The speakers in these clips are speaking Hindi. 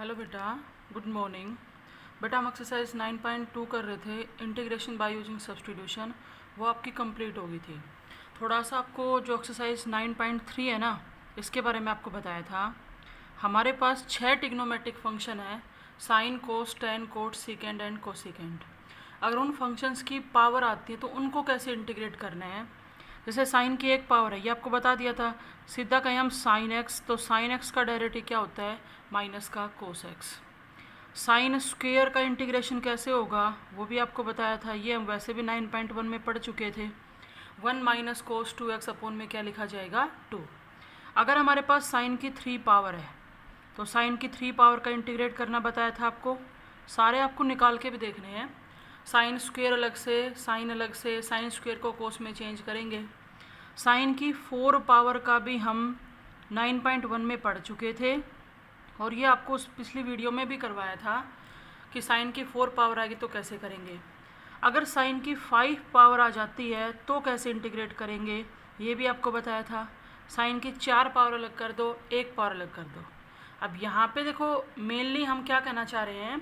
हेलो बेटा, गुड मॉर्निंग। बेटा हम एक्सरसाइज 9.2 कर रहे थे, इंटीग्रेशन बाय यूजिंग सब्स्टिट्यूशन। वो आपकी कंप्लीट हो गई थी। थोड़ा सा आपको जो एक्सरसाइज 9.3 है ना, इसके बारे में आपको बताया था। हमारे पास 6 ट्रिग्नोमेट्रिक फंक्शन है, sine, cos, tan, cot, secant and cosecant. अगर उन फंक्शंस की पावर आती है तो उनको कैसे इंटीग्रेट करना है। जैसे साइन की एक पावर है, ये आपको बता दिया था। सीधा कहें हम साइन एक्स, तो साइन एक्स का डेरिवेटिव क्या होता है, माइनस का कोस एक्स। साइन स्क्वेयर का इंटीग्रेशन कैसे होगा वो भी आपको बताया था। ये हम वैसे भी 9.1 में पढ़ चुके थे। 1 माइनस कोस 2x अपोन में क्या लिखा जाएगा, 2। अगर हमारे पास साइन की 3 पावर है तो साइन की 3 पावर का इंटीग्रेट करना बताया था आपको। सारे आपको निकाल के भी देखने हैं। साइन स्क्वेयर अलग से, साइन अलग से, साइन स्क्वेयर को कोस में चेंज करेंगे। साइन की 4 पावर का भी हम 9.1 में पढ़ चुके थे, और ये आपको पिछली वीडियो में भी करवाया था कि साइन की 4 पावर आएगी तो कैसे करेंगे। अगर साइन की 5 पावर आ जाती है तो कैसे इंटीग्रेट करेंगे, ये भी आपको बताया था। साइन की 4 पावर अलग कर दो, 1 पावर अलग कर दो। अब यहाँ पे देखो, मेनली हम क्या कहना चाह रहे हैं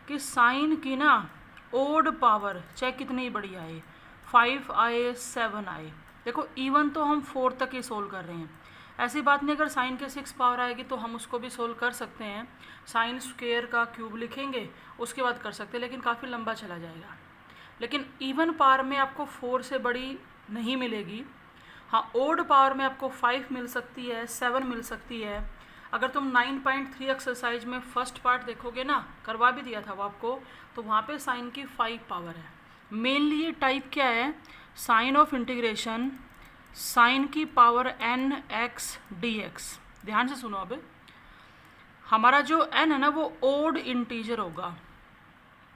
कि साइन की ना ओड पावर चाहे कितनी बड़ी आए, 5 आए, 7 आए, देखो इवन तो हम 4 तक ही सोल्व कर रहे हैं। ऐसी बात नहीं, अगर साइन के 6 पावर आएगी तो हम उसको भी सोल्व कर सकते हैं। साइन स्क्वेयर का क्यूब लिखेंगे, उसके बाद कर सकते हैं, लेकिन काफ़ी लंबा चला जाएगा। लेकिन इवन पावर में आपको 4 से बड़ी नहीं मिलेगी। हाँ, ओड पावर में आपको 5 मिल सकती है, 7 मिल सकती है। अगर तुम 9.3 एक्सरसाइज में फर्स्ट पार्ट देखोगे ना, करवा भी दिया था वो आपको, तो वहाँ पे साइन की 5 पावर है। मेनली ये टाइप क्या है, साइन ऑफ इंटीग्रेशन साइन की पावर n x dx। ध्यान से सुनो। अब हमारा जो n है ना वो ओड इंटीजर होगा,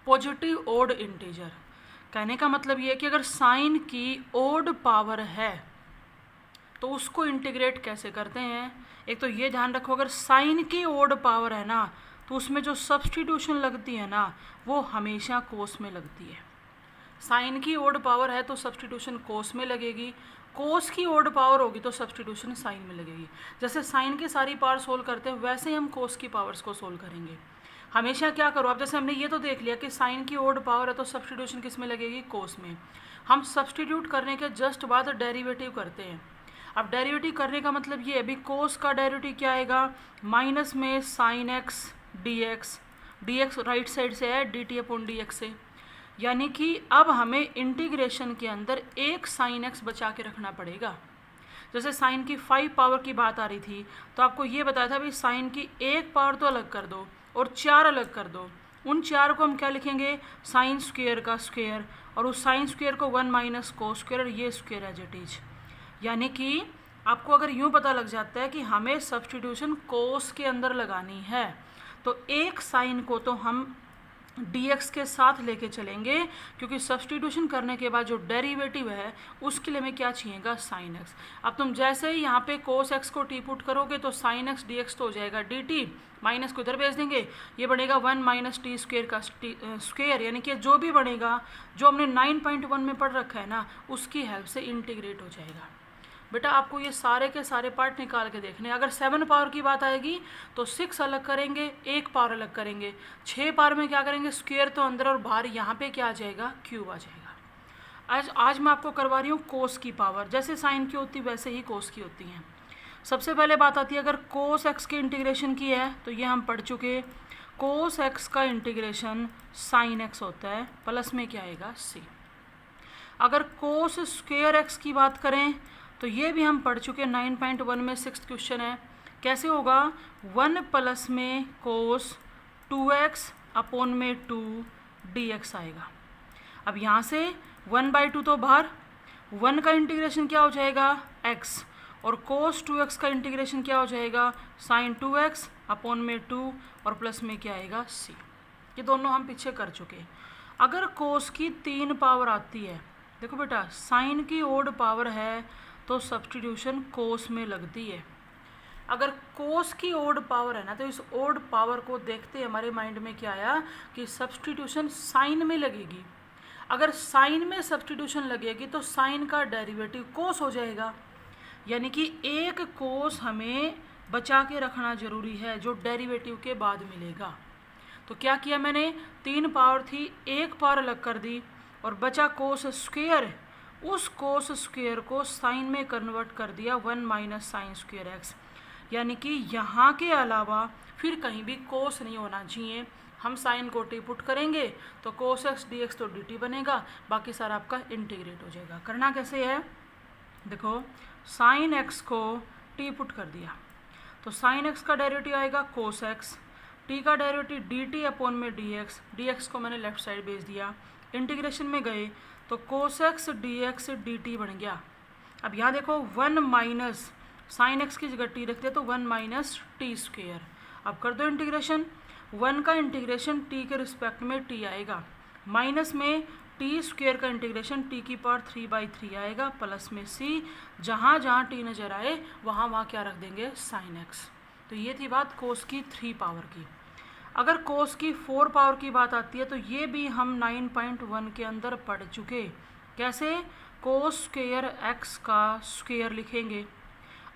पॉजिटिव ओड इंटीजर। कहने का मतलब ये है कि अगर साइन की ओड पावर है तो उसको इंटीग्रेट कैसे करते हैं। एक तो ये ध्यान रखो, अगर साइन की ओड पावर है ना तो उसमें जो सब्स्टिट्यूशन लगती है ना वो हमेशा कोस में लगती है। साइन की ओड पावर है तो सब्स्टिट्यूशन कोस में लगेगी, कोस की ओड पावर होगी तो सब्स्टिट्यूशन साइन में लगेगी। जैसे साइन की सारी पावर सोल्व करते हैं वैसे ही हम कोस की पावर्स को सोल्व करेंगे। हमेशा क्या करो आप, जैसे हमने ये तो देख लिया कि साइन की ओड पावर है तो सब्स्टिट्यूशन किस में लगेगी, कोस में। हम सब्स्टिट्यूट करने के जस्ट बाद डेरिवेटिव करते हैं। अब डेरिवेटिव करने का मतलब ये, अभी कोस का डेरिवेटिव क्या आएगा, माइनस में sine x d x, d x right side से है D T upon D x से। यानी कि अब हमें इंटीग्रेशन के अंदर एक साइन एक्स बचा के रखना पड़ेगा। जैसे साइन की 5 पावर की बात आ रही थी तो आपको ये बताया था भाई साइन की 1 पावर तो अलग कर दो और 4 अलग कर दो। उन 4 को हम क्या लिखेंगे, साइन स्क्वेयर का स्क्वेयर, और उस साइन स्क्वेयर को 1 माइनस कोस स्क्वेयर, और ये स्क्वेयर एज इट इज। यानी कि आपको अगर यूँ पता लग जाता है कि हमें सब्स्टिट्यूशन कोस के अंदर लगानी है तो एक साइन को तो हम dx के साथ लेके चलेंगे, क्योंकि सब्स्टिट्यूशन करने के बाद जो डेरिवेटिव है उसके लिए हमें क्या चाहिएगा, साइन x। अब तुम जैसे ही यहाँ पे कोस x को टी पुट करोगे तो साइन x dx तो हो जाएगा dt, माइनस को इधर भेज देंगे, ये बनेगा 1 माइनस टी स्क्वेयर का स्क्वेयर। यानी कि जो भी बनेगा, जो हमने 9.1 में पढ़ रखा है ना, उसकी हेल्प से इंटीग्रेट हो जाएगा। बेटा आपको ये सारे के सारे पार्ट निकाल के देखने। अगर 7 पावर की बात आएगी तो 6 अलग करेंगे, 1 पावर अलग करेंगे। 6 पावर में क्या करेंगे, स्क्वेयर तो अंदर और बाहर, यहाँ पे क्या आ जाएगा, क्यूब आ जाएगा। आज मैं आपको करवा रही हूँ कोस की पावर। जैसे साइन की होती वैसे ही कोस की होती हैं। सबसे पहले बात आती है, अगर कोस एक्स की इंटीग्रेशन की है तो ये हम पढ़ चुके, कोस एक्स का इंटीग्रेशन साइन एक्स होता है, प्लस में क्या आएगा, सी। अगर कोस स्क्वेयर एक्स की बात करें तो ये भी हम पढ़ चुके, 9.1 में 6th क्वेश्चन है। कैसे होगा, 1 प्लस में कोस 2x अपोन में 2 dx आएगा। अब यहाँ से 1/2 तो बाहर, 1 का इंटीग्रेशन क्या हो जाएगा, x, और कोस 2x का इंटीग्रेशन क्या हो जाएगा, साइन 2x अपोन में 2, और प्लस में क्या आएगा, c। ये दोनों हम पीछे कर चुके। अगर कोस की 3 पावर आती है, देखो बेटा साइन की ओड पावर है तो सब्स्टिट्यूशन कोस में लगती है। अगर कोस की ओड पावर है ना तो इस ओड पावर को देखते हमारे माइंड में क्या आया कि सब्स्टिट्यूशन साइन में लगेगी। अगर साइन में सब्स्टिट्यूशन लगेगी तो साइन का डेरिवेटिव कोस हो जाएगा। यानी कि एक कोस हमें बचा के रखना जरूरी है जो डेरिवेटिव के बाद मिलेगा। तो क्या किया मैंने, 3 पावर थी, 1 पावर अलग कर दी और बचा कोस स्क्वेयर। उस कोस स्क्वेयर को साइन में कन्वर्ट कर दिया 1 माइनस साइन स्क्वेयर एक्स, यानी कि यहाँ के अलावा फिर कहीं भी कोस नहीं होना चाहिए। हम साइन को टी पुट करेंगे तो कोस एक्स डी एक्स तो डी टी बनेगा, बाकी सारा आपका इंटीग्रेट हो जाएगा। करना कैसे है, देखो साइन एक्स को टी पुट कर दिया तो साइन एक्स का डेरिवेटिव आएगा कोस एक्स, टी का डेरिवेटिव डी टी अपॉन में डी एक्स को मैंने लेफ्ट साइड भेज दिया। इंटीग्रेशन में गए तो कोस एक्स डी टी बन गया। अब यहाँ देखो 1 माइनस साइन एक्स की जगह टी रखते तो 1 माइनस टी स्क्वेयर। अब कर दो इंटीग्रेशन, 1 का इंटीग्रेशन टी के रिस्पेक्ट में टी आएगा, माइनस में टी स्क्वेयर का इंटीग्रेशन टी की पावर 3/3 आएगा, प्लस में सी, जहाँ जहाँ टी नजर आए वहाँ वहाँ क्या रख देंगे साइन एक्स। तो ये थी बात कोस की 3 पावर की। अगर कोस की 4 पावर की बात आती है तो ये भी हम 9.1 के अंदर पढ़ चुके। कैसे, कोस स्क्वेयर एक्स का स्क्वेयर लिखेंगे।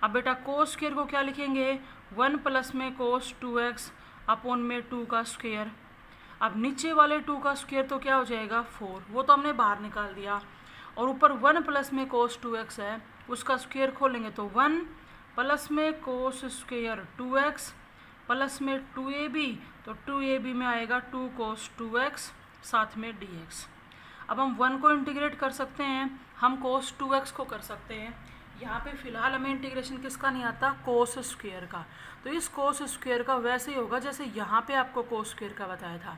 अब बेटा कोस स्क्वेयर को क्या लिखेंगे, 1 प्लस में कोस 2x अपॉन में 2 का स्क्वेयर। अब नीचे वाले 2 का स्क्वेयर तो क्या हो जाएगा 4, वो तो हमने बाहर निकाल दिया, और ऊपर 1 प्लस में कोस 2x है, उसका स्क्वेयर खोलेंगे तो 1 प्लस में कोस स्क्वेयर 2x प्लस में 2ab, तो 2ab में आएगा 2 कोस 2x साथ में dx। अब हम 1 को इंटीग्रेट कर सकते हैं, हम कोस 2x को कर सकते हैं। यहाँ पे फिलहाल हमें इंटीग्रेशन किसका नहीं आता, कोस स्क्वेयर का। तो इस कोस स्क्वेयर का वैसे ही होगा जैसे यहाँ पे आपको कोस स्क्वेयर का बताया था,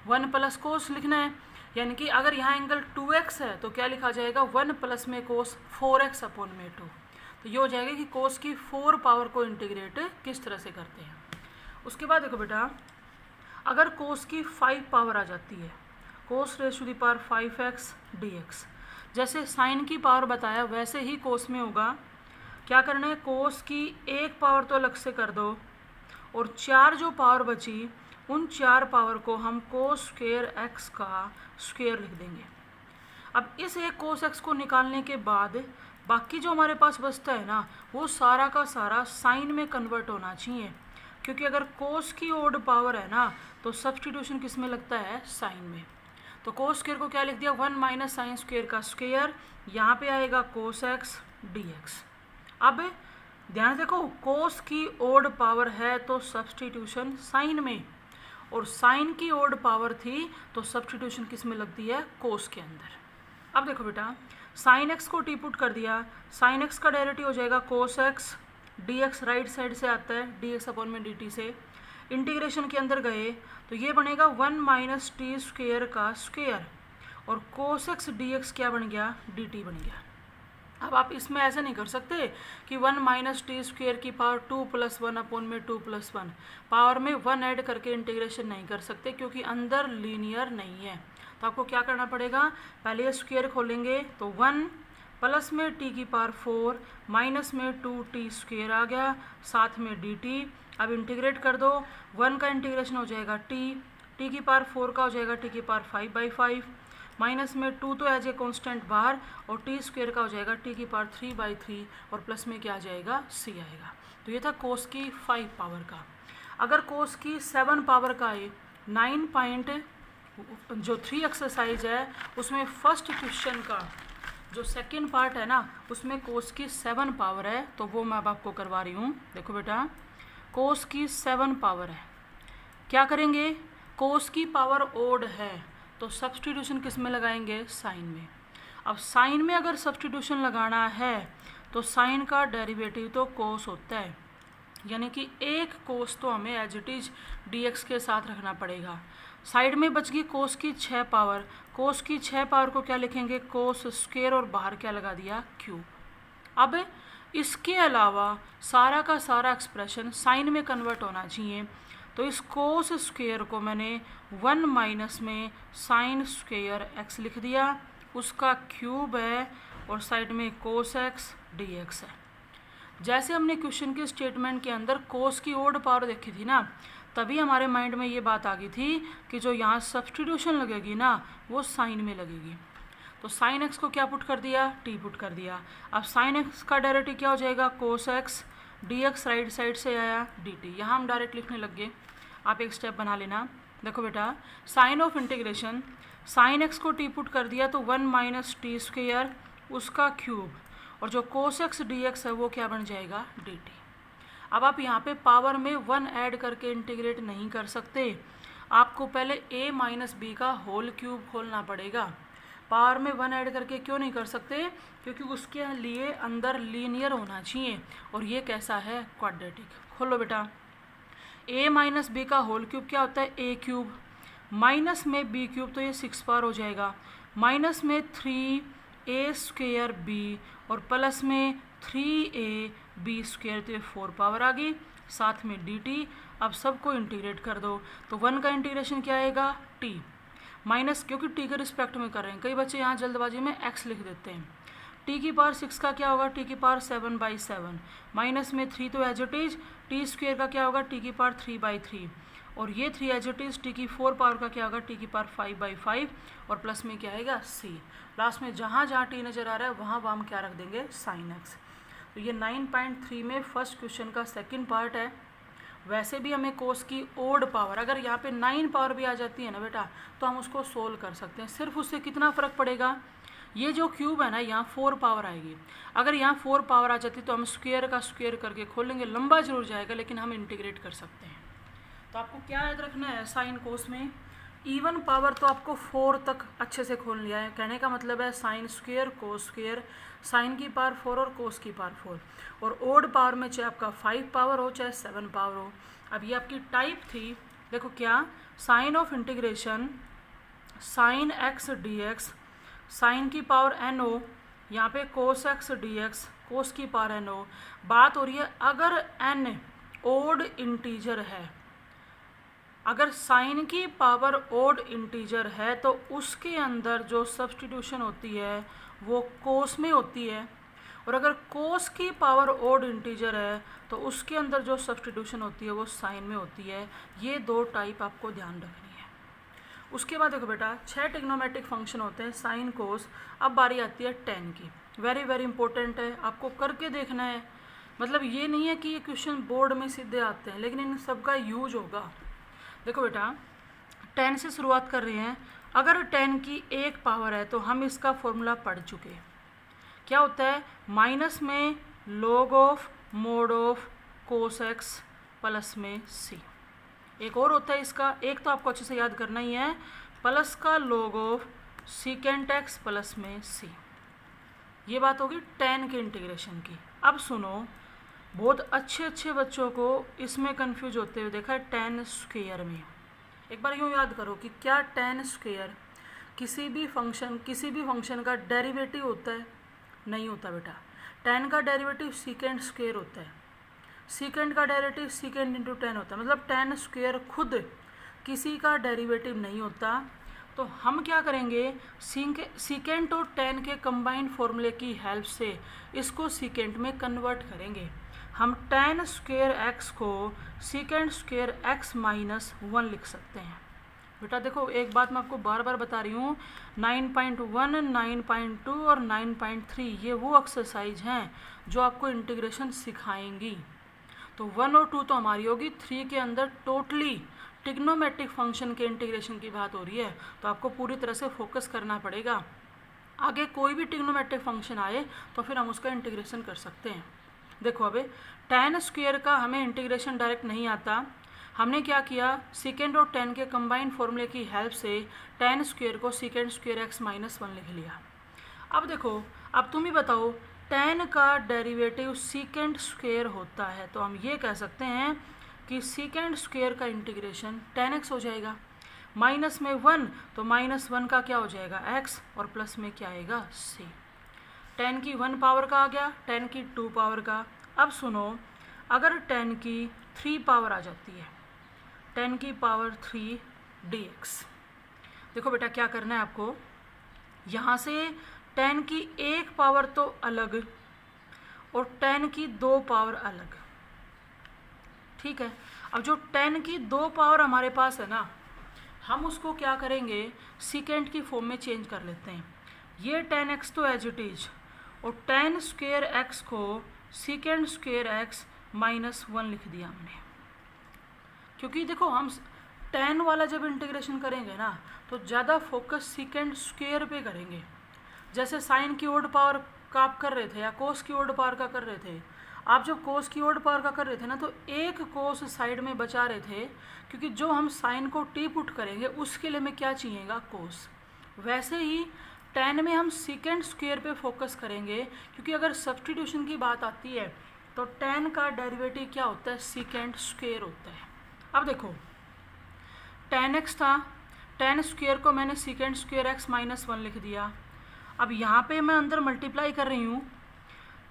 1 प्लस कोस लिखना है, यानी कि अगर यहाँ एंगल 2x है तो क्या लिखा जाएगा 1 प्लस में कोस 4x अपॉन में 2। तो ये हो जाएगा कि कोस की 4 पावर को इंटीग्रेट किस तरह से करते हैं। उसके बाद देखो बेटा, अगर कोस की 5 पावर आ जाती है, cos raised to the power 5x dx, जैसे साइन की पावर बताया वैसे ही कोस में होगा। क्या करना है, कोस की 1 पावर तो अलग से कर दो और 4 जो पावर बची उन 4 पावर को हम कोस स्क्वेयर एक्स का स्क्वेयर लिख देंगे। अब इस एक कोस एक्स को निकालने के बाद बाकी जो हमारे पास बचता है ना, वो सारा का सारा साइन में कन्वर्ट होना चाहिए, क्योंकि अगर कोस की ओड पावर है ना तो सब्सटीट्यूशन किस में लगता है, साइन में। तो कोस स्क्वेयर को क्या लिख दिया, 1 माइनस साइन स्क्वेयर का स्क्वेयर, यहाँ पे आएगा कोस एक्स dx। अब ध्यान देखो, कोस की ओड पावर है तो सब्सटीट्यूशन साइन में, और साइन की ओड पावर थी तो सब्सटीट्यूशन किस में लगती है, कोस के अंदर। अब देखो बेटा, साइन एक्स को टी पुट कर दिया, साइन एक्स का डेरिवेटिव हो जाएगा cos x dx, right side से आता है dx अपॉन में dt से। इंटीग्रेशन के अंदर गए तो ये बनेगा 1 माइनस टी स्क्वेयर का स्क्वेयर, और कोस एक्स dx क्या बन गया, dt बन गया। अब आप इसमें ऐसा नहीं कर सकते कि 1 माइनस टी स्क्वेयर की पावर 2 प्लस 1 अपॉन में 2 प्लस 1, पावर में 1 ऐड करके इंटीग्रेशन नहीं कर सकते क्योंकि अंदर लीनियर नहीं है। तो आपको क्या करना पड़ेगा, पहले ये स्क्वेयर खोलेंगे तो 1 प्लस में टी की पावर 4 माइनस में 2t स्क्वेयर आ गया साथ में dt। अब इंटीग्रेट कर दो, 1 का इंटीग्रेशन हो जाएगा t की पावर 4 का हो जाएगा t की पावर 5/5, माइनस में 2 तो एज ए कॉन्स्टेंट बाहर, और टी स्क्वेयर का हो जाएगा t की पावर 3/3, और प्लस में क्या आ जाएगा, c आएगा। तो ये था कोस की 5 पावर का। अगर कोस की 7 पावर का है, 9.3 एक्सरसाइज है उसमें फर्स्ट क्वेश्चन का जो सेकंड पार्ट है ना, उसमें कोस की 7 पावर है, तो वो मैं अब आपको करवा रही हूँ। देखो बेटा, कोस की 7 पावर है, क्या करेंगे, कोस की पावर ओड है तो सब्सटीट्यूशन किस में लगाएंगे, साइन में। अब साइन में अगर सब्सटीट्यूशन लगाना है तो साइन का डेरिवेटिव तो कोस होता है, यानी कि एक कोस तो हमें एज इट इज dx के साथ रखना पड़ेगा। साइड में बच गई कोस की 6 पावर, कोस की 6 पावर को क्या लिखेंगे, कोस स्क्वेयर, और बाहर क्या लगा दिया, क्यूब। अब इसके अलावा सारा का सारा एक्सप्रेशन साइन में कन्वर्ट होना चाहिए, तो इस कोस स्क्वेयर को मैंने 1 माइनस में साइन स्क्वेयर एक्स लिख दिया, उसका क्यूब है, और साइड में कोस एक्स dx है। जैसे हमने क्वेश्चन के स्टेटमेंट के अंदर कोस की ओड पावर देखी थी ना, तभी हमारे माइंड में ये बात आ गई थी कि जो यहाँ सब्सटीट्यूशन लगेगी ना वो साइन में लगेगी। तो साइन एक्स को क्या पुट कर दिया, टी पुट कर दिया। अब साइन एक्स का डेरिवेटिव क्या हो जाएगा, cos x dx right side से आया dt, यहाँ हम डायरेक्ट लिखने लग गए। आप एक स्टेप बना लेना। देखो बेटा, sign of integration, sine x को t पुट कर दिया तो 1 माइनस टी स्क्वेयर उसका क्यूब, और जो कोस x dx है वो क्या बन जाएगा dt। अब आप यहाँ पे पावर में 1 ऐड करके इंटीग्रेट नहीं कर सकते, आपको पहले a माइनस बी का होल क्यूब खोलना पड़ेगा। पावर में 1 ऐड करके क्यों नहीं कर सकते, क्योंकि उसके लिए अंदर लीनियर होना चाहिए, और ये कैसा है क्वाड्रेटिक। खोलो बेटा, a माइनस बी का होल क्यूब क्या होता है a क्यूब, माइनस में b क्यूब तो ये 6 पावर हो जाएगा, माइनस में 3a स्क्वेयर b और प्लस में 3a b स्क्वेयर तो ये 4 पावर आ गई, साथ में dt। अब सबको इंटीग्रेट कर दो तो 1 का इंटीग्रेशन क्या आएगा t माइनस, क्योंकि t के रिस्पेक्ट में कर रहे हैं, कई बच्चे यहाँ जल्दबाजी में x लिख देते हैं। t की पावर 6 का क्या होगा, t की पावर 7/7, माइनस में 3 तो as it is, T square का क्या होगा t की पावर 3/3, और ये 3 एज इट इज, t की 4 पावर का क्या होगा t की पावर 5/5, और प्लस में क्या आएगा c। लास्ट में जहाँ जहाँ t नज़र आ रहा है वहाँ हम क्या रख देंगे साइन x। तो ये 9.3 में फर्स्ट क्वेश्चन का सेकंड पार्ट है। वैसे भी हमें कोस की ओड पावर, अगर यहाँ पे 9 पावर भी आ जाती है ना बेटा, तो हम उसको सोल्व कर सकते हैं। सिर्फ उससे कितना फ़र्क पड़ेगा, ये जो क्यूब है ना यहाँ 4 पावर आएगी, अगर यहाँ 4 पावर आ जाती तो हम स्क्वायर का स्क्वायर करके खोलेंगे, लंबा जरूर जाएगा लेकिन हम इंटीग्रेट कर सकते हैं। तो आपको क्या याद रखना है, साइन कोस में इवन पावर तो आपको 4 तक अच्छे से खोल लिया है। कहने का मतलब है sine square cos square, sine की पावर 4 और कोस की पावर 4, और ओड पावर में चाहे आपका 5 पावर हो चाहे 7 पावर हो। अब ये आपकी टाइप थी, देखो क्या, sign of integration sine x dx, sine की पावर n हो, यहाँ पे कोस x dx, कोस की पावर n हो। बात हो रही है अगर n ओड इंटीजर है, अगर साइन की पावर ओड इंटीजर है तो उसके अंदर जो सब्स्टिट्यूशन होती है वो कोस में होती है, और अगर कोस की पावर ओड इंटीजर है तो उसके अंदर जो सब्स्टिट्यूशन होती है वो साइन में होती है। ये 2 टाइप आपको ध्यान रखनी है। उसके बाद देखो बेटा, 6 ट्रिग्नोमेट्रिक फंक्शन होते हैं साइन कोस। अब बारी आती है टेन की, वेरी वेरी इंपॉर्टेंट है, आपको करके देखना है। मतलब ये नहीं है कि ये क्वेश्चन बोर्ड में सीधे आते हैं, लेकिन इन सब का यूज होगा। देखो बेटा, 10 से शुरुआत कर रहे हैं। अगर 10 की 1 पावर है तो हम इसका फॉर्मूला पढ़ चुके, क्या होता है, माइनस में log of mod of cos x plus में c। एक और होता है इसका, एक तो आपको अच्छे से याद करना ही है, प्लस का log of secant x plus में c। ये बात होगी 10 के इंटीग्रेशन की। अब सुनो, बहुत अच्छे बच्चों को इसमें कंफ्यूज होते हुए देखा है 10 स्क्वायर में। एक बार यूँ याद करो कि क्या 10 स्क्वायर किसी भी फंक्शन का डेरिवेटिव होता है? नहीं होता बेटा। 10 का डेरिवेटिव सीकेंट स्क्वायर होता है, सीकेंट का डेरिवेटिव सीकेंट इंटू 10 होता है, मतलब 10 स्क्वायर खुद किसी का डेरिवेटिव नहीं होता। तो हम क्या करेंगे, सीकेंट और 10 के कंबाइंड फॉर्मूले की हेल्प से इसको सीकेंट में कन्वर्ट करेंगे। हम 10 स्क्वायर एक्स को सीकेंट स्क्वायर एक्स माइनस 1 लिख सकते हैं। बेटा देखो, एक बात मैं आपको बार बार बता रही हूँ, 9.1, 9.2 और 9.3 ये वो एक्सरसाइज हैं जो आपको इंटीग्रेशन सिखाएंगी। तो 1 और 2 तो हमारी होगी, 3 के अंदर टोटली ट्रिग्नोमेट्रिक फंक्शन के इंटीग्रेशन की बात हो रही है, तो आपको पूरी तरह से फोकस करना पड़ेगा। आगे कोई भी ट्रिग्नोमेट्रिक फंक्शन आए तो फिर हम उसका इंटीग्रेशन कर सकते हैं। देखो अबे 10 स्क्वायर का हमें इंटीग्रेशन डायरेक्ट नहीं आता, हमने क्या किया, सीकेंट और 10 के कंबाइंड फॉर्मूले की हेल्प से 10 स्क्वायर को सीकेंट स्क्वायर एक्स माइनस 1 लिख लिया। अब देखो, अब तुम ही बताओ, 10 का डेरिवेटिव सीकेंट स्क्वायर होता है, तो हम ये कह सकते हैं कि सीकेंट स्क्वायर का इंटीग्रेशन 10x हो जाएगा, माइनस में 1 तो माइनस 1 का क्या हो जाएगा x, और प्लस में क्या आएगा c। 10 की 1 पावर का आ गया, 10 की 2 पावर का। अब सुनो, अगर 10 की 3 पावर आ जाती है, 10 की पावर 3 dx। देखो बेटा क्या करना है आपको, यहाँ से 10 की 1 पावर तो अलग और 10 की 2 पावर अलग, ठीक है। अब जो 10 की 2 पावर हमारे पास है ना, हम उसको क्या करेंगे, सीकेंट की फॉर्म में चेंज कर लेते हैं। ये 10x तो एज इट इज, और 10 स्क्वायर एक्स को सीकेंट स्क्वायर एक्स -1 लिख दिया हमने, क्योंकि देखो हम tan वाला जब इंटीग्रेशन करेंगे ना तो ज़्यादा फोकस सीकेंड स्क्वायर पे करेंगे। जैसे साइन की ओड पावर का आप कर रहे थे या कोस की ओड पावर का कर रहे थे, आप जब कोस की ओड पावर का कर रहे थे ना तो एक कोस साइड में बचा रहे थे, क्योंकि जो हम साइन को टी पुट करेंगे उसके लिए हमें क्या चाहिएगा, कोस। वैसे ही tan में हम सीकेंड स्क्वायर पे फोकस करेंगे, क्योंकि अगर सब्स्टिट्यूशन की बात आती है तो tan का डेरिवेटिव क्या होता है, सीकेंड स्क्वायर होता है। अब देखो tan x था, tan स्क्वायर को मैंने सीकेंड स्क्वायर x -1 लिख दिया। अब यहाँ पे मैं अंदर मल्टीप्लाई कर रही हूँ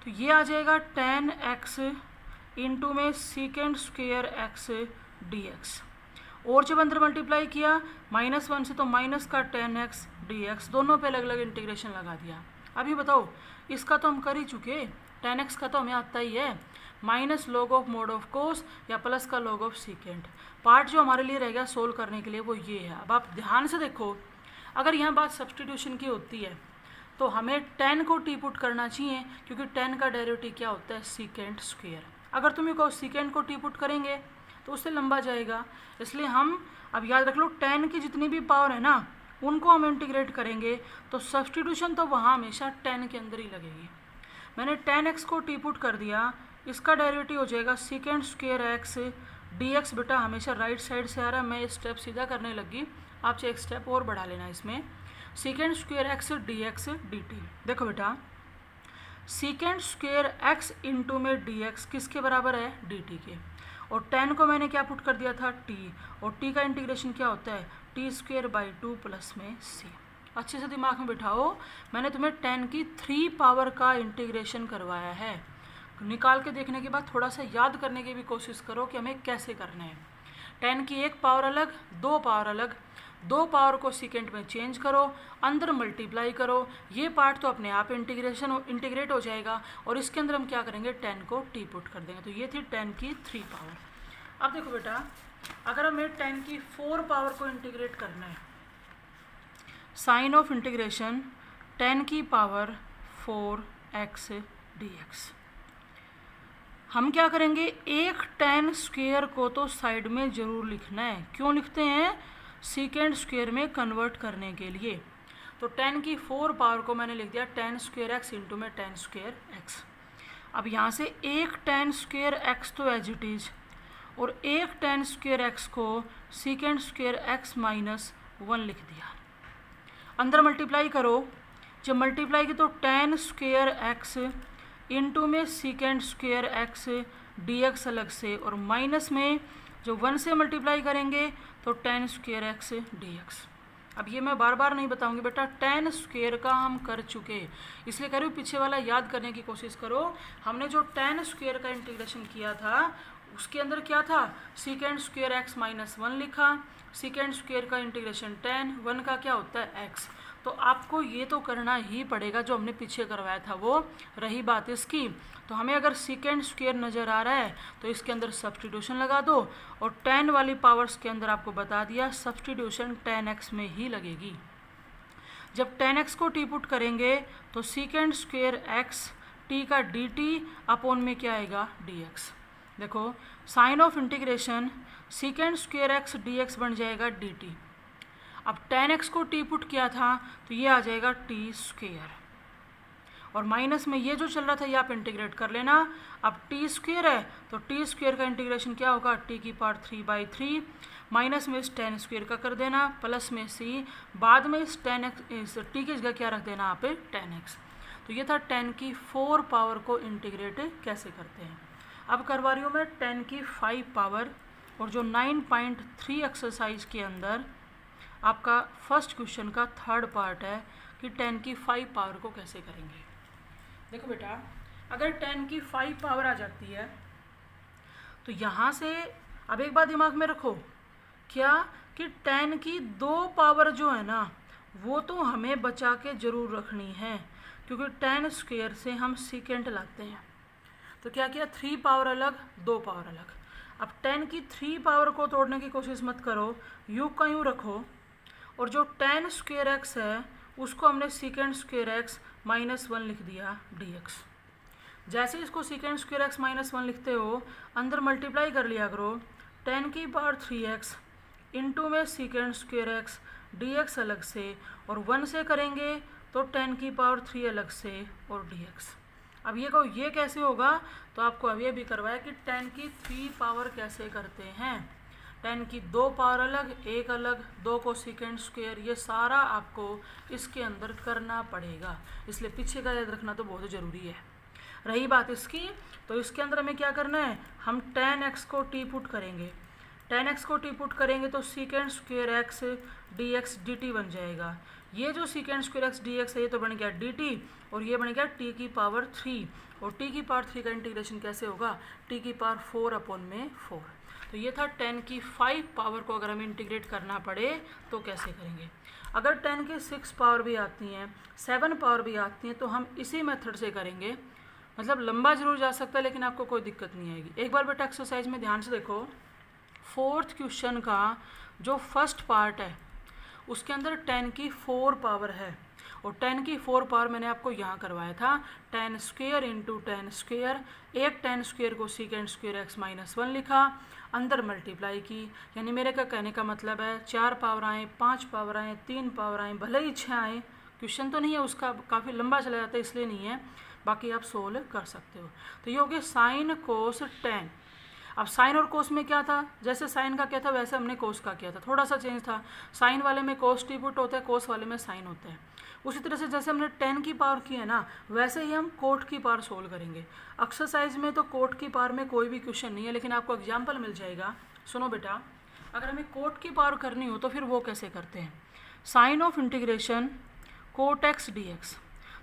तो ये आ जाएगा tan x इंटू में सीकेंड स्क्वायर x dx, और जब अंदर मल्टीप्लाई किया -1 से तो माइनस का tan x dx, दोनों पे अलग अलग इंटीग्रेशन लगा दिया। अभी बताओ इसका तो हम कर ही चुके, tan x का तो हमें आता ही है, minus log of mod of cos या प्लस का log ऑफ सीकेंड। पार्ट जो हमारे लिए रह गया सोल्व करने के लिए वो ये है। अब आप ध्यान से देखो, अगर यहाँ बात सब्स्टिट्यूशन की होती है तो हमें tan को टी पुट करना चाहिए, क्योंकि tan का डेरिवेटिव क्या होता है, सीकेंड स्क्वायर। अगर तुम्हें को सीकेंड को टी पुट करेंगे तो उससे लंबा जाएगा, इसलिए हम अब याद रख लो tan की जितनी भी पावर है ना उनको हम इंटीग्रेट करेंगे, तो सब्स्टिट्यूशन तो वहाँ हमेशा tan के अंदर ही लगेगी। मैंने tan x को टी पुट कर दिया, इसका डेरिवेटिव हो जाएगा सीकेंड स्क्वायर x dx। बेटा हमेशा राइट साइड से आ रहा है, मैं ये स्टेप सीधा करने लगी, आप चाहे एक स्टेप और बढ़ा लेना इसमें, सीकेंड स्क्वायर x dx dt। देखो बेटा सीकेंड स्क्वायर x इंटू में dx किसके बराबर है, dt के, और tan को मैंने क्या पुट कर दिया था, t, और t का इंटीग्रेशन क्या होता है, t स्क्वायर बाई 2 प्लस में c। अच्छे से दिमाग में बिठाओ, मैंने तुम्हें tan की 3 पावर का इंटीग्रेशन करवाया है। निकाल के देखने के बाद थोड़ा सा याद करने की भी कोशिश करो कि हमें कैसे करना है। tan की 1 पावर अलग, 2 पावर अलग, 2 पावर को सीकेंड में चेंज करो, अंदर मल्टीप्लाई करो, ये पार्ट तो अपने आप इंटीग्रेट हो जाएगा, और इसके अंदर हम क्या करेंगे, tan को टी पुट कर देंगे। तो ये थी tan की 3 पावर। अब देखो बेटा अगर हमें tan की 4 पावर को इंटीग्रेट करना है, साइन ऑफ इंटीग्रेशन tan की पावर 4x dx, हम क्या करेंगे, एक tan स्क्वायर को तो साइड में ज़रूर लिखना है। क्यों लिखते हैं, सीकेंड स्क्वायर में कन्वर्ट करने के लिए। तो tan की 4 पावर को मैंने लिख दिया tan स्क्वायर x इंटू में tan स्क्वायर x। अब यहाँ से एक tan स्क्वायर x तो एज इट इज, और एक tan स्क्वायर x को सीकेंड स्क्वायर x -1 लिख दिया। अंदर मल्टीप्लाई करो, जब मल्टीप्लाई की तो tan स्क्वायर x इंटू में सीकेंड स्क्वायर x dx अलग से, और माइनस में जो 1 से मल्टीप्लाई करेंगे तो tan स्क्वायर x dx। अब ये मैं बार बार नहीं बताऊंगी बेटा, tan स्क्वायर का हम कर चुके, इसलिए कह रही हूँ पीछे वाला याद करने की कोशिश करो। हमने जो tan स्क्वायर का इंटीग्रेशन किया था उसके अंदर क्या था, सीकेंड स्क्वायर x -1 लिखा, सीकेंड स्क्वायर का इंटीग्रेशन tan 1 का क्या होता है x। तो आपको ये तो करना ही पड़ेगा जो हमने पीछे करवाया था वो। रही बात इसकी, तो हमें अगर सीकेंड स्क्वायर नज़र आ रहा है तो इसके अंदर सब्स्टिट्यूशन लगा दो, और tan वाली पावर्स के अंदर आपको बता दिया सब्स्टिट्यूशन tan x में ही लगेगी। जब tan x को टी पुट करेंगे तो सीकेंड स्क्वायर x t का dt अपॉन में क्या आएगा, dx। देखो sign of integration secant square x dx बन जाएगा dt। अब tan x को टी पुट किया था तो ये आ जाएगा t स्क्वायर, और माइनस में ये जो चल रहा था ये आप इंटीग्रेट कर लेना। अब t स्क्वायर है तो t स्क्वायर का इंटीग्रेशन क्या होगा, t की पावर 3/3, माइनस में इस tan स्क्वायर का कर देना, प्लस में c, बाद में इस tan x इस t की जगह क्या रख देना आप tan x। तो ये था tan की 4 पावर को इंटीग्रेट कैसे करते हैं। अब करवा रही हूँ मैं tan की 5 पावर, और जो 9.3 एक्सरसाइज के अंदर आपका फर्स्ट क्वेश्चन का 3rd पार्ट है कि tan की 5 पावर को कैसे करेंगे। देखो बेटा अगर tan की 5 पावर आ जाती है तो यहाँ से अब एक बात दिमाग में रखो, क्या कि tan की 2 पावर जो है ना वो तो हमें बचा के ज़रूर रखनी है, क्योंकि tan स्क्वायर से हम सीकेंड लाते हैं। तो क्या किया, 3 पावर अलग 2 पावर अलग। अब tan की 3 पावर को तोड़ने की कोशिश मत करो, यूँ का यूँ रखो, और जो tan स्क्वायर x है उसको हमने सीकेंड स्क्वायर x -1 लिख दिया dx। जैसे इसको secant square x minus one लिखते हो, अंदर मल्टीप्लाई कर लिया करो 10 की पावर 3x इंटू में सीकेंड स्क्वायर एक्स dx अलग से, और 1 से करेंगे तो 10 की पावर 3 अलग से और dx। अब ये कहो ये कैसे होगा, तो आपको अभी अभी करवाया कि 10 की 3 पावर कैसे करते हैं। 10 की 2 पावर अलग, 1 अलग, 2 को सीकेंड स्क्वायर, ये सारा आपको इसके अंदर करना पड़ेगा, इसलिए पीछे का याद रखना तो बहुत ज़रूरी है। रही बात इसकी, तो इसके अंदर हमें क्या करना है, हम 10x को टी पुट करेंगे। 10x को टी पुट करेंगे तो secant square x dx dt बन जाएगा। ये जो सीकेंड स्क्वायर एक्स dx है ये तो बन गया dt, और ये बन गया t की पावर 3, और t की पावर 3 का इंटीग्रेशन कैसे होगा, t की पावर 4 अपॉन में 4। तो ये था 10 की 5 पावर को अगर हमें इंटीग्रेट करना पड़े तो कैसे करेंगे। अगर 10 की 6 पावर भी आती हैं, 7 पावर भी आती हैं, तो हम इसी मेथड से करेंगे। मतलब लंबा जरूर जा सकता है लेकिन आपको कोई दिक्कत नहीं आएगी। एक बार बेटा एक्सरसाइज में ध्यान से देखो, 4th क्वेश्चन का जो फर्स्ट पार्ट है उसके अंदर 10 की 4 पावर है, और 10 की 4 पावर मैंने आपको यहाँ करवाया था 10 स्क्वेयर इंटू 10 स्क्वेयर। एक 10 स्क्वेयर को सीकेंड स्क्वेयर एक्स माइनस 1 लिखा, अंदर मल्टीप्लाई की, यानी मेरे का कहने का मतलब है 4 पावर आए, 5 पावर आए, 3 पावर आए, भले ही 6 आए, क्वेश्चन तो नहीं है उसका, काफ़ी लंबा चला जाता है इसलिए नहीं है, बाकी आप सोल्व कर सकते हो। तो ये हो गया साइन कोस 10। अब साइन और कोस में क्या था, जैसे साइन का क्या था वैसे हमने कोस का किया था, थोड़ा सा चेंज था। साइन वाले में कोस टी पुट होता है, कोस वाले में साइन होता है। उसी तरह से जैसे हमने 10 की पावर की है ना, वैसे ही हम कोट की पावर सोल्व करेंगे। एक्सरसाइज में तो कोट की पावर में कोई भी क्वेश्चन नहीं है, लेकिन आपको एग्जाम्पल मिल जाएगा। सुनो बेटा, अगर हमें कोट की पावर करनी हो तो फिर वो कैसे करते हैं। Sign of integration cot x d x,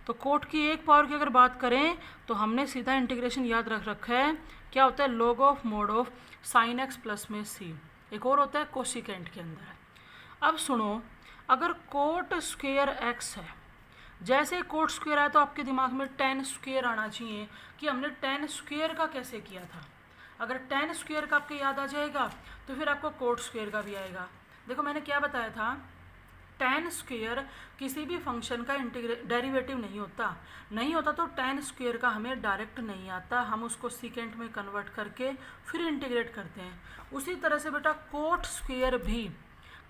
तो कोट की एक पावर की अगर बात करें तो हमने सीधा इंटीग्रेशन याद रख रखा है, क्या होता है, log of mod of sine x plus में सी। एक और होता है कोसिकेंट के अंदर। अब सुनो, अगर कोट स्क्वेयर एक्स है, जैसे कोट स्क्वेयर आया तो आपके दिमाग में 10 स्क्वेयर आना चाहिए कि हमने 10 स्क्वेयर का कैसे किया था। अगर 10 स्क्वेयर का आपके याद आ जाएगा तो फिर आपको कोट स्क्वेयर का भी आएगा। देखो मैंने क्या बताया था, 10 स्क्वेयर किसी भी फंक्शन का डेरिवेटिव नहीं होता तो 10 स्क्वेयर का हमें डायरेक्ट नहीं आता, हम उसको सीकेंट में कन्वर्ट करके फिर इंटीग्रेट करते हैं। उसी तरह से बेटा कोट स्क्वेयर भी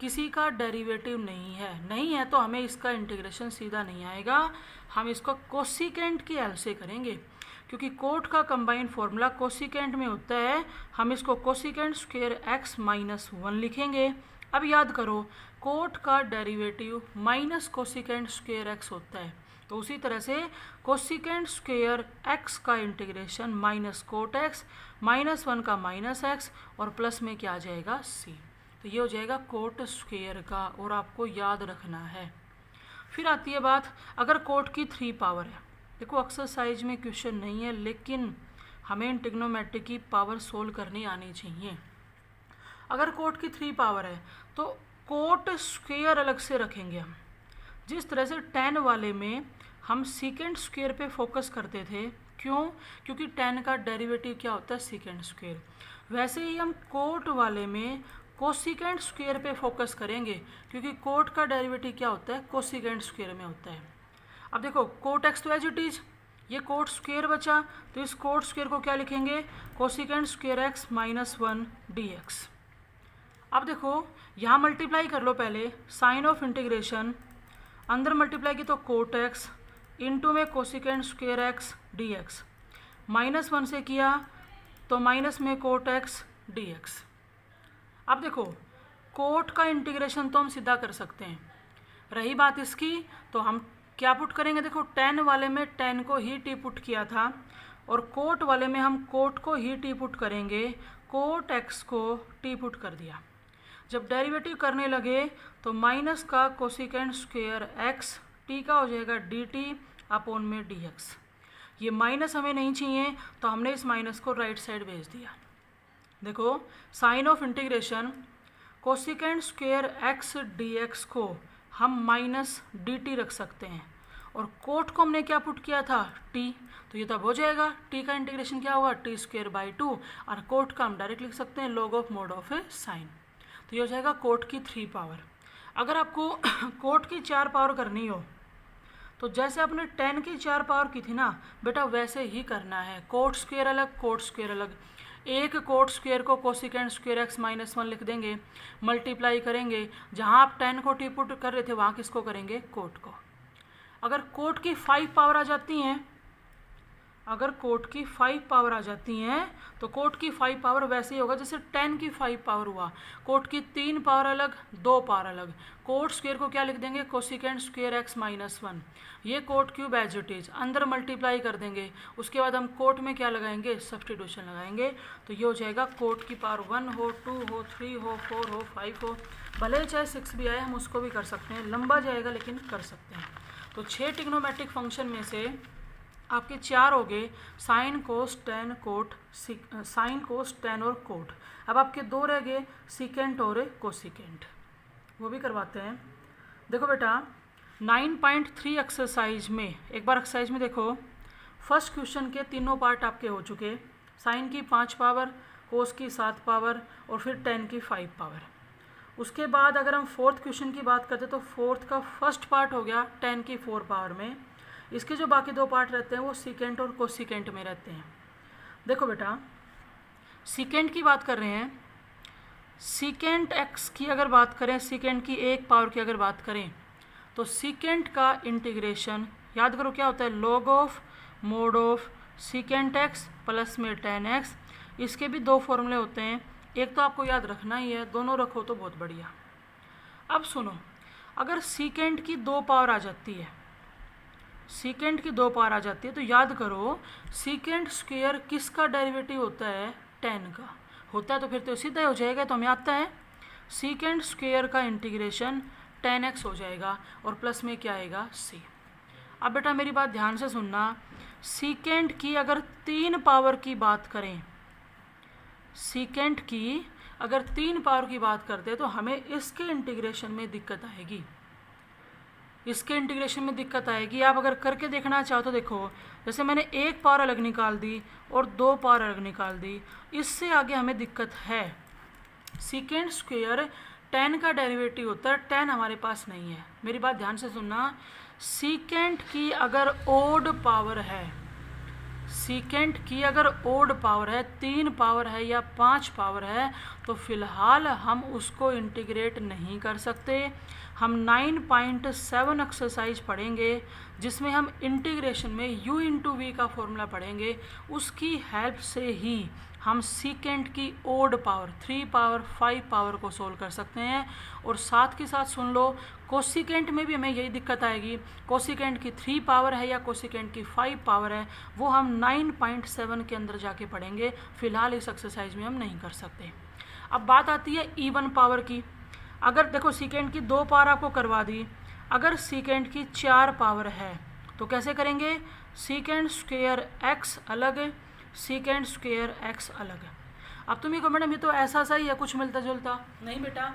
किसी का डेरिवेटिव नहीं है तो हमें इसका इंटीग्रेशन सीधा नहीं आएगा, हम इसको कोसिकेंट की हेल्प से करेंगे, क्योंकि कोट का कंबाइंड फॉर्मूला कोसिकेंट में होता है। हम इसको कोसिकेंट स्क्वेयर एक्स माइनस 1 लिखेंगे। अब याद करो, कोट का derivative minus cosecant square x होता है, तो उसी तरह से कोसिकेंट स्क्वेयर एक्स का integration minus cot x, minus 1 का माइनस एक्स, और प्लस में क्या आ जाएगा सी। तो ये हो जाएगा कोट स्क्वेयर का, और आपको याद रखना है। फिर आती है बात, अगर कोट की 3 पावर है, देखो एक्सरसाइज में क्वेश्चन नहीं है लेकिन हमें ट्रिग्नोमेट्रिक की पावर सोल्व करनी आनी चाहिए। अगर कोट की 3 पावर है तो कोट स्क्वेयर अलग से रखेंगे हम। जिस तरह से 10 वाले में हम सीकेंड स्क्वेयर पे फोकस करते थे, क्यों, क्योंकि 10 का डेरिवेटिव क्या होता है सीकेंड स्क्वेयर, वैसे ही हम कोट वाले में कोसिकेंट स्क्वेयर पे फोकस करेंगे, क्योंकि कोट का डेरिवेटिव क्या होता है कोसिकेंट स्क्वेयर में होता है। अब देखो कोट एक्स तो एज इट इज, ये कोट स्क्वेयर बचा, तो इस कोट स्क्वेयर को क्या लिखेंगे, cosecant square x minus 1 D x. अब देखो यहाँ मल्टीप्लाई कर लो पहले, साइन ऑफ इंटीग्रेशन, अंदर मल्टीप्लाई की तो कोट एक्स इंटू में cosecant square x d x, minus 1 से किया तो माइनस में कोट एक्स डी एक्स। अब देखो कोट का इंटीग्रेशन तो हम सीधा कर सकते हैं, रही बात इसकी तो हम क्या पुट करेंगे, देखो 10 वाले में 10 को ही टी पुट किया था, और कोट वाले में हम कोट को ही टी पुट करेंगे, कोट एक्स को टी पुट कर दिया। जब डेरिवेटिव करने लगे तो माइनस का कोसिकेंट स्क्वेयर एक्स टी का हो जाएगा डी टी अपॉन में डी एक्स। ये माइनस हमें नहीं चाहिए तो हमने इस माइनस को राइट साइड भेज दिया। देखो sign of integration cosecant square x d x को हम माइनस डी टी रख सकते हैं, और कोट को हमने क्या पुट किया था टी, तो ये तब हो जाएगा टी का इंटीग्रेशन क्या होगा टी स्क्वेयर बाई 2, और कोट का हम डायरेक्ट लिख सकते हैं log of mod of a sine. तो ये हो जाएगा कोट की 3 पावर। अगर आपको कोट की 4 पावर करनी हो तो जैसे अपने 10 की 4 पावर की थी ना बेटा, वैसे ही करना है। कोट स्क्वायर अलग, कोट स्क्वायर अलग। एक कोट स्क्वायर को कोसिकेंट स्क्वायर एक्स माइनस 1 लिख देंगे, मल्टीप्लाई करेंगे। जहाँ आप 10 को टी पुट कर रहे थे वहाँ किसको करेंगे, कोट को। अगर कोट की 5 पावर आ जाती हैं, अगर कोट की 5 पावर आ जाती हैं तो कोट की 5 पावर वैसे ही होगा जैसे 10 की 5 पावर हुआ। कोट की 3 पावर अलग, 2 पावर अलग। कोट स्क्वायर को क्या लिख देंगे, कोसिकेंट स्क्वायर एक्स माइनस 1। ये cot cube as it is अंदर मल्टीप्लाई कर देंगे। उसके बाद हम कोट में क्या लगाएंगे, सब्सटीट्यूशन लगाएंगे। तो ये हो जाएगा कोट की पावर 1 हो, 2 हो, 3 हो, 4 हो, 5 हो। भले चाहे 6 भी आए, हम उसको भी कर सकते हैं, लंबा जाएगा लेकिन कर सकते हैं। तो 6 ट्रिग्नोमेट्रिक फंक्शन में से आपके 4 हो गए, sign cos tan coat, sign cos ten और कोट। अब आपके 2 रह गए, सीकेंट और कोसिकेंट, वो भी करवाते हैं। देखो बेटा 9.3 एक्सरसाइज में, एक बार एक्सरसाइज में देखो, फर्स्ट क्वेश्चन के तीनों पार्ट आपके हो चुके। साइन की 5 पावर, कोस की 7 पावर और फिर 10 की 5 पावर। उसके बाद अगर हम फोर्थ क्वेश्चन की बात करते तो फोर्थ का फर्स्ट पार्ट हो गया 10 की 4 पावर में। इसके जो बाकी 2 पार्ट रहते हैं वो सीकेंट और कोसिकेंट में रहते हैं। देखो बेटा सीकेंट की बात कर रहे हैं, सीकेंट एक्स की अगर बात करें, सीकेंट की 1 पावर की अगर बात करें तो सीकेंट का इंटीग्रेशन याद करो क्या होता है, log of mod of secant x plus में 10x। इसके भी 2 फॉर्मूले होते हैं, एक तो आपको याद रखना ही है, दोनों रखो तो बहुत बढ़िया। अब सुनो, अगर सीकेंट की 2 पावर आ जाती है, सीकेंट की 2 पावर आ जाती है तो याद करो सीकेंट स्क्वायर किसका डेरिवेटिव होता है, 10 का होता है। तो फिर तो सीधा हो जाएगा, तो हमें आता है सीकेंट स्क्वायर का इंटीग्रेशन 10x हो जाएगा और प्लस में क्या आएगा, c। अब बेटा मेरी बात ध्यान से सुनना, सीकेंट की अगर 3 पावर की बात करें, सीकेंट की अगर 3 पावर की बात करते हैं तो हमें इसके इंटीग्रेशन में दिक्कत आएगी, इसके इंटीग्रेशन में दिक्कत आएगी। आप अगर करके देखना चाहो तो देखो, जैसे मैंने 1 पावर अलग निकाल दी और 2 पावर अलग निकाल दी, इससे आगे हमें दिक्कत है। सीकेंट स्क्वायर 10 का डेरिवेटिव होता है, 10 हमारे पास नहीं है। मेरी बात ध्यान से सुनना, सीकेंट की अगर ओड पावर है, सीकेंट की अगर ओड पावर है, 3 पावर है या 5 पावर है, तो फिलहाल हम उसको इंटीग्रेट नहीं कर सकते। हम 9.7 एक्सरसाइज पढ़ेंगे जिसमें हम इंटीग्रेशन में u इंटू वी का फॉर्मूला पढ़ेंगे। उसकी हेल्प से ही हम सीकेंट की ओड पावर 3 पावर 5 पावर को सोल्व कर सकते हैं। और साथ के साथ सुन लो, कोसिकेंट में भी हमें यही दिक्कत आएगी। कोसिकेंट की 3 पावर है या कोसिकेंट की 5 पावर है, वो हम 9.7 के अंदर जाके पढ़ेंगे। फिलहाल इस एक्सरसाइज में हम नहीं कर सकते। अब बात आती है इवन पावर की। अगर देखो सीकेंट की 2 पावर आपको करवा दी, अगर सीकेंट की 4 पावर है तो कैसे करेंगे, सीकेंट स्क्वायर एक्स अलग, सीकेंट स्क्वायर एक्स अलग। अब तुम ये कहो मैडम ये तो ऐसा सा ही है, कुछ मिलता जुलता नहीं बेटा।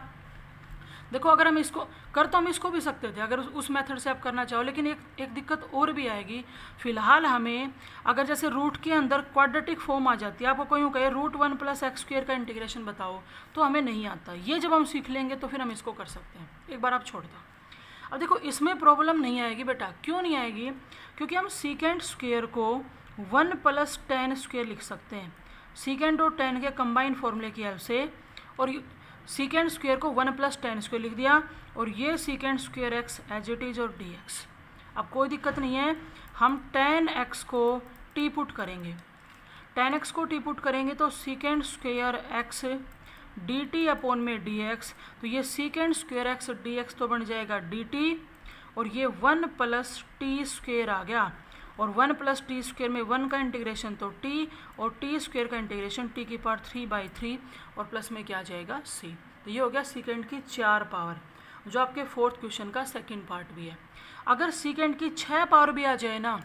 देखो अगर हम इसको कर तो हम इसको भी सकते थे अगर उस मेथड से आप करना चाहो, लेकिन एक दिक्कत और भी आएगी। फिलहाल हमें अगर जैसे रूट के अंदर क्वाड्रेटिक फॉर्म आ जाती है, आपको कोई यूँ कहे √1 + x² का इंटीग्रेशन बताओ, तो हमें नहीं आता। ये जब हम सीख लेंगे तो फिर हम इसको कर सकते हैं, एक बार आप छोड़ दो। अब देखो इसमें प्रॉब्लम नहीं आएगी बेटा, क्यों नहीं आएगी, क्योंकि हम सीकेंट स्क्वायर को 1 + tan² लिख सकते हैं, सीकेंट और tan के कंबाइंड फॉर्मूले की हेल्प से। और सीकेंट स्क्वायर को 1 + tan² लिख दिया, और ये secant square x as it is और dx। अब कोई दिक्कत नहीं है, हम tan x को टी पुट करेंगे, tan x को टी पुट करेंगे तो secant square x dt upon में dx, तो ये सीकेंट स्क्वायर एक्स dx तो बन जाएगा dt, और ये 1 + t² आ गया। और 1 + t² में 1 का इंटीग्रेशन तो t, और t² का इंटीग्रेशन t की पावर 3/3, और प्लस में क्या आ जाएगा c। तो ये हो गया सीकेंट की 4 पावर, जो आपके फोर्थ क्वेश्चन का सेकंड पार्ट भी है। अगर सीकेंट की 6 पावर भी आ जाए ना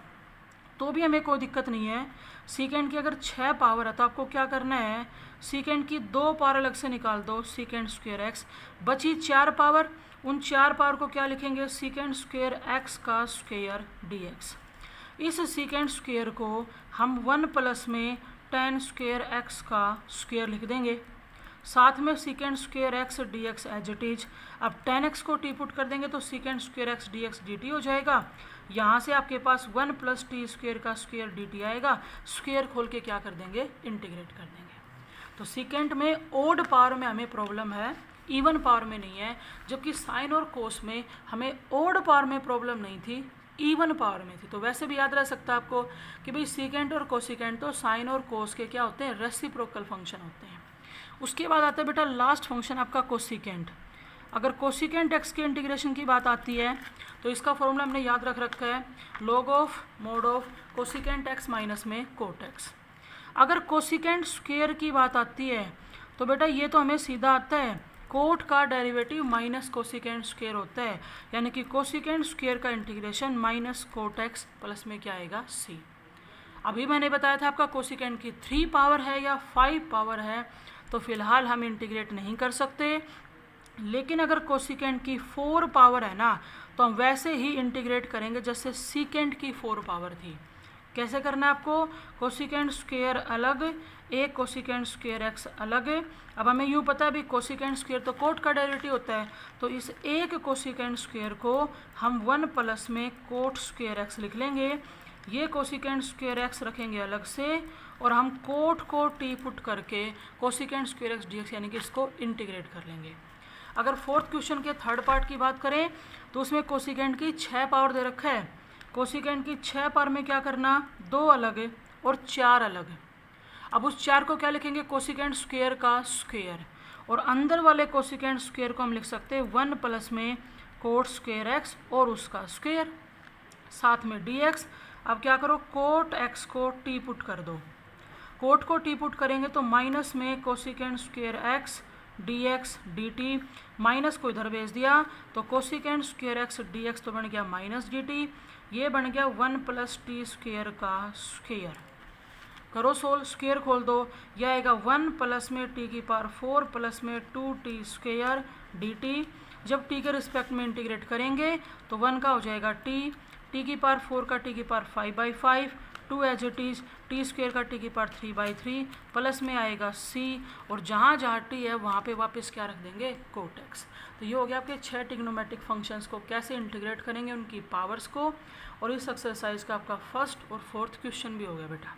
तो भी हमें कोई दिक्कत नहीं है। सीकेंट की अगर 6 पावर है तो आपको क्या करना है, सीकेंट की 2 पावर अलग से निकाल दो, सीकेंट स्क्वायर एक्स, बची 4 पावर, उन 4 पावर को क्या लिखेंगे, सीकेंट स्क्वायर एक्स का स्क्वायर dx। इस सीकेंट स्क्वायर को हम 1 + में tan² x का स्क्वायर लिख देंगे। साथ में secant square x d x as it is. अब 10x को टी पुट कर देंगे तो secant square x d x d t हो जाएगा। यहाँ से आपके पास 1 प्लस टी स्क्वेयर का स्क्वेयर डी टी आएगा। स्क्वेयर खोल के क्या कर देंगे, इंटीग्रेट कर देंगे। तो सीकेंड में ओड पावर में हमें प्रॉब्लम है, इवन पावर में नहीं है, जबकि साइन और कोस में हमें ओड पावर में प्रॉब्लम नहीं थी, इवन पावर में थी। तो वैसे भी याद रह सकता है आपको कि भाई सीकेंड और कोसिकेंड तो साइन और कोस के क्या होते हैं, रेसिप्रोकल फंक्शन होते हैं। उसके बाद आता है बेटा लास्ट फंक्शन आपका कोसिकेंड। अगर कोसिकेंट एक्स के इंटीग्रेशन की बात आती है तो इसका फॉर्मूला हमने याद रख रखा है, log of mod of cosecant x minus में कोट एक्स। अगर कोसिकेंट स्क्वेयर की बात आती है तो बेटा ये तो हमें सीधा आता है, कोट का डेरिवेटिव माइनस कोसिकेंट स्क्वेयर होता है, यानी कि कोसिकेंट स्क्वेयर का integration minus cot x plus में क्या आएगा, सी। अभी मैंने बताया था आपका कोसिकेंट की 3 पावर है या 5 पावर है, तो फिलहाल हम इंटीग्रेट नहीं कर सकते। लेकिन अगर कोसिकेंट की 4 पावर है ना, तो हम वैसे ही इंटीग्रेट करेंगे जैसे सीकेंट की 4 पावर थी। कैसे करना है आपको, कोसिकेंट स्क्वेयर अलग, एक कोसिकेंट स्क्वेयर एक्स अलग। अब हमें यूँ पता है भी कोसिकेंट स्क्वेयर तो कोट का डेरिवेटिव होता है, तो इस एक कोसिकेंट स्क्वेयर को हम 1 प्लस में कोट स्क्वेयर एक्स लिख लेंगे। ये कोसिकेंट स्क्वेयर एक्स रखेंगे अलग से, और हम कोट को टी पुट करके cosecant square x d x यानी कि इसको इंटीग्रेट कर लेंगे। अगर फोर्थ क्वेश्चन के थर्ड पार्ट की बात करें तो उसमें कोसिकेंट की 6 पावर दे रखा है। कोसिकेंट की 6 पावर में क्या करना, 2 अलग और 4 अलग। अब उस 4 को क्या लिखेंगे, कोसिकेंट स्क्वेयर का स्क्वेयर, और अंदर वाले कोसिकेंट स्क्वेयर को हम लिख सकते हैं 1 प्लस में कोट स्क्वेयर एक्स और उसका स्क्वेयर, साथ में डी एक्स। अब क्या करो, कोट एक्स को टी पुट कर दो। कोट को टी पुट करेंगे तो माइनस में cosecant square x d x d T, minus को इधर भेज दिया तो cosecant square x d x तो बन गया माइनस डी टी, ये बन गया 1 प्लस टी स्क्वेयर का स्क्वेयर। करो सोल्व, स्क्वेयर खोल दो, यह आएगा 1 प्लस में टी की पावर 4 प्लस में 2t स्क्वेयर डी टी। जब टी के रिस्पेक्ट में इंटीग्रेट करेंगे तो 1 का हो जाएगा टी की पावर 4 का टी की power 5/5, 2 as it is, T square का टी की पावर 3/3, प्लस में आएगा सी, और जहाँ जहाँ टी है वहाँ पे वापस क्या रख देंगे, कोट एक्स। तो ये हो गया आपके 6 ट्रिग्नोमेट्रिक फंक्शंस को कैसे इंटीग्रेट करेंगे, उनकी पावर्स को। और इस एक्सरसाइज का आपका फर्स्ट और फोर्थ क्वेश्चन भी हो गया बेटा।